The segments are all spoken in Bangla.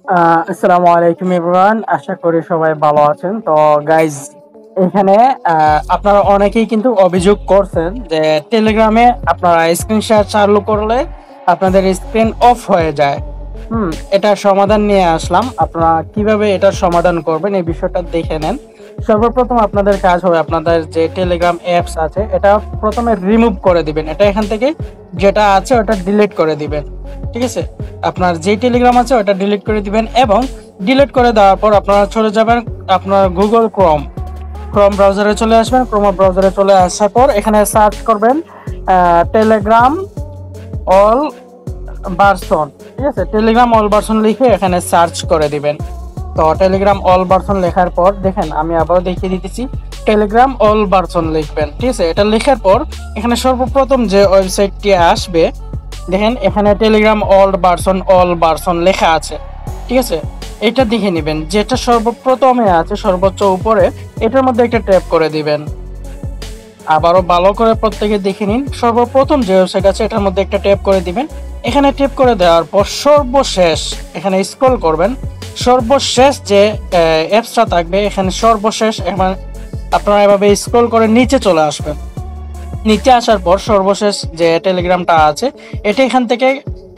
আসসালামু আলাইকুম এভরিওয়ান, আশা করি সবাই ভালো আছেন। তো গাইজ, এখানে আপনারা অনেকেই কিন্তু অভিযোগ করছেন যে টেলিগ্রামে আপনারা স্ক্রিনশট চালু করলে আপনাদের স্ক্রিন অফ হয়ে যায়। এটার সমাধান নিয়ে আসলাম। আপনারা কিভাবে এটার সমাধান করবেন এই বিষয়টা দেখে নেন। সর্বপ্রথম আপনাদের কাজ হবে, আপনাদের যে টেলিগ্রাম অ্যাপস আছে এটা প্রথমে রিমুভ করে দিবেন। এটা এখান থেকে যেটা আছে ওটা ডিলিট করে দিবেন। ঠিক আছে, আপনার যে টেলিগ্রাম আছে ওটা ডিলিট করে দিবেন এবং ডিলিট করে দেওয়ার পর আপনারা চলে যাবেন আপনার গুগল ক্রোম ব্রাউজারে চলে আসবেন। ক্রোম ব্রাউজারে চলে আসার পর এখানে সার্চ করবেন টেলিগ্রাম অল ভার্সন। ঠিক আছে, টেলিগ্রাম অল ভার্সন লিখে এখানে সার্চ করে দিবেন। তো টেলিগ্রাম অল ভার্সন লেখার পর দেখেন, আমি আবার দেখিয়ে দিতেছি, টেলিগ্রাম অল ভার্সন লিখবেন। ঠিক আছে, এটা লেখার পর এখানে সর্বপ্রথম যে ওয়েবসাইটটি আসবে দেখেন, এখানে টেলিগ্রাম অল ভার্সন লেখা আছে। ঠিক আছে, এটা দেখে নেবেন, যেটা সর্বপ্রথমে আছে সর্বোচ্চ উপরে, এটার মধ্যে একটা ট্যাপ করে দিবেন। আবারও ভালো করে প্রত্যেকে দেখে নিন, সর্বপ্রথম যে ওয়েবসাইট আছে এটার মধ্যে একটা ট্যাপ করে দিবেন। এখানে ট্যাপ করে দেওয়ার পর সর্বশেষ এখানে স্ক্রল করবেন, সর্বশেষ যে অ্যাপসটা থাকবে এখানে সর্বশেষ আপনারা এভাবে স্ক্রল করে নিচে চলে আসবেন। নিচে আসার পর সর্বশেষ যে টেলিগ্রামটা আছে এটা এখান থেকে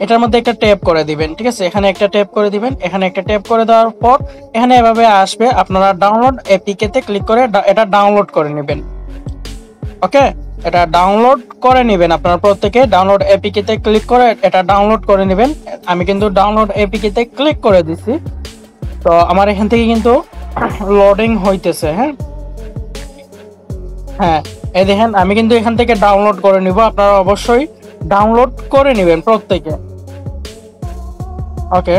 এটার মধ্যে একটা ট্যাপ করে দিবেন। ঠিক আছে, এখানে একটা ট্যাপ করে দিবেন। এখানে একটা ট্যাপ করে দেওয়ার পর এখানে এভাবে আসবে, আপনারা ডাউনলোড এপিকে তে ক্লিক করে এটা ডাউনলোড করে নেবেন। ওকে, এটা ডাউনলোড করে নেবেন। আপনারা প্রত্যেকে ডাউনলোড এপিকে তে ক্লিক করে এটা ডাউনলোড করে নেবেন। আমি কিন্তু ডাউনলোড এপিকে তে ক্লিক করে দিছি। তো আমার এখান থেকে কিন্তু লোডিং হইতেছে। হ্যাঁ হ্যাঁ, এই দেখেন, আমি কিন্তু এখান থেকে ডাউনলোড করে নিব। আপনারা অবশ্যই ডাউনলোড করে নেবেন প্রত্যেকে। ওকে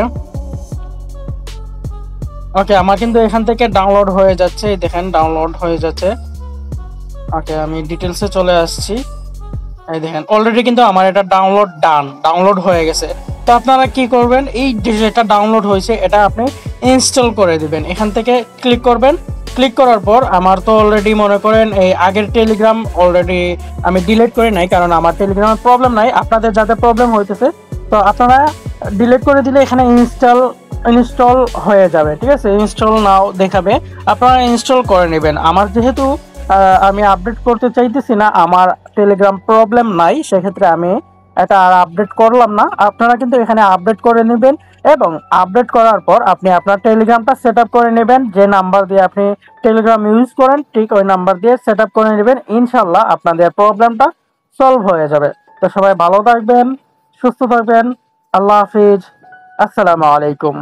ওকে, আমার কিন্তু এখান থেকে ডাউনলোড হয়ে যাচ্ছে। এই দেখেন, ডাউনলোড হয়ে যাচ্ছে। ওকে, আমি ডিটেলসে চলে আসছি। এই দেখেন, অলরেডি কিন্তু আমার এটা ডাউনলোড হয়ে গেছে। তো আপনারা কি করবেন, এই যেটা ডাউনলোড হয়েছে এটা আপনি ইনস্টল করে দিবেন। এখান থেকে ক্লিক করবেন। ক্লিক করার পর আমার তো অলরেডি মনে করেন এই আগের টেলিগ্রাম অলরেডি আমি ডিলিট করে নাই, কারণ আমার টেলিগ্রামের প্রবলেম নাই। আপনাদের যাতে প্রবলেম হইতেছে, তো আপনারা ডিলিট করে দিলে এখানে ইনস্টল হয়ে যাবে। ঠিক আছে, ইনস্টল নাও দেখাবে, আপনারা ইনস্টল করে নেবেন। আমার যেহেতু আমি আপডেট করতে চাইতেছি না, আমার টেলিগ্রাম প্রবলেম নাই, সেক্ষেত্রে আমি এটা আর আপডেট করলাম না। আপনারা কিন্তু এখানে আপডেট করে নেবেন এবং আপডেট করার পর আপনি আপনার টেলিগ্রামটা সেট আপ করে নেবেন। যে নাম্বার দিয়ে আপনি টেলিগ্রাম ইউজ করেন ঠিক ওই নাম্বার দিয়ে সেট আপ করে নেবেন। ইনশাল্লাহ আপনাদের প্রবলেমটা সলভ হয়ে যাবে। তো সবাই ভালো থাকবেন, সুস্থ থাকবেন। আল্লাহ হাফিজ, আসসালামু আলাইকুম।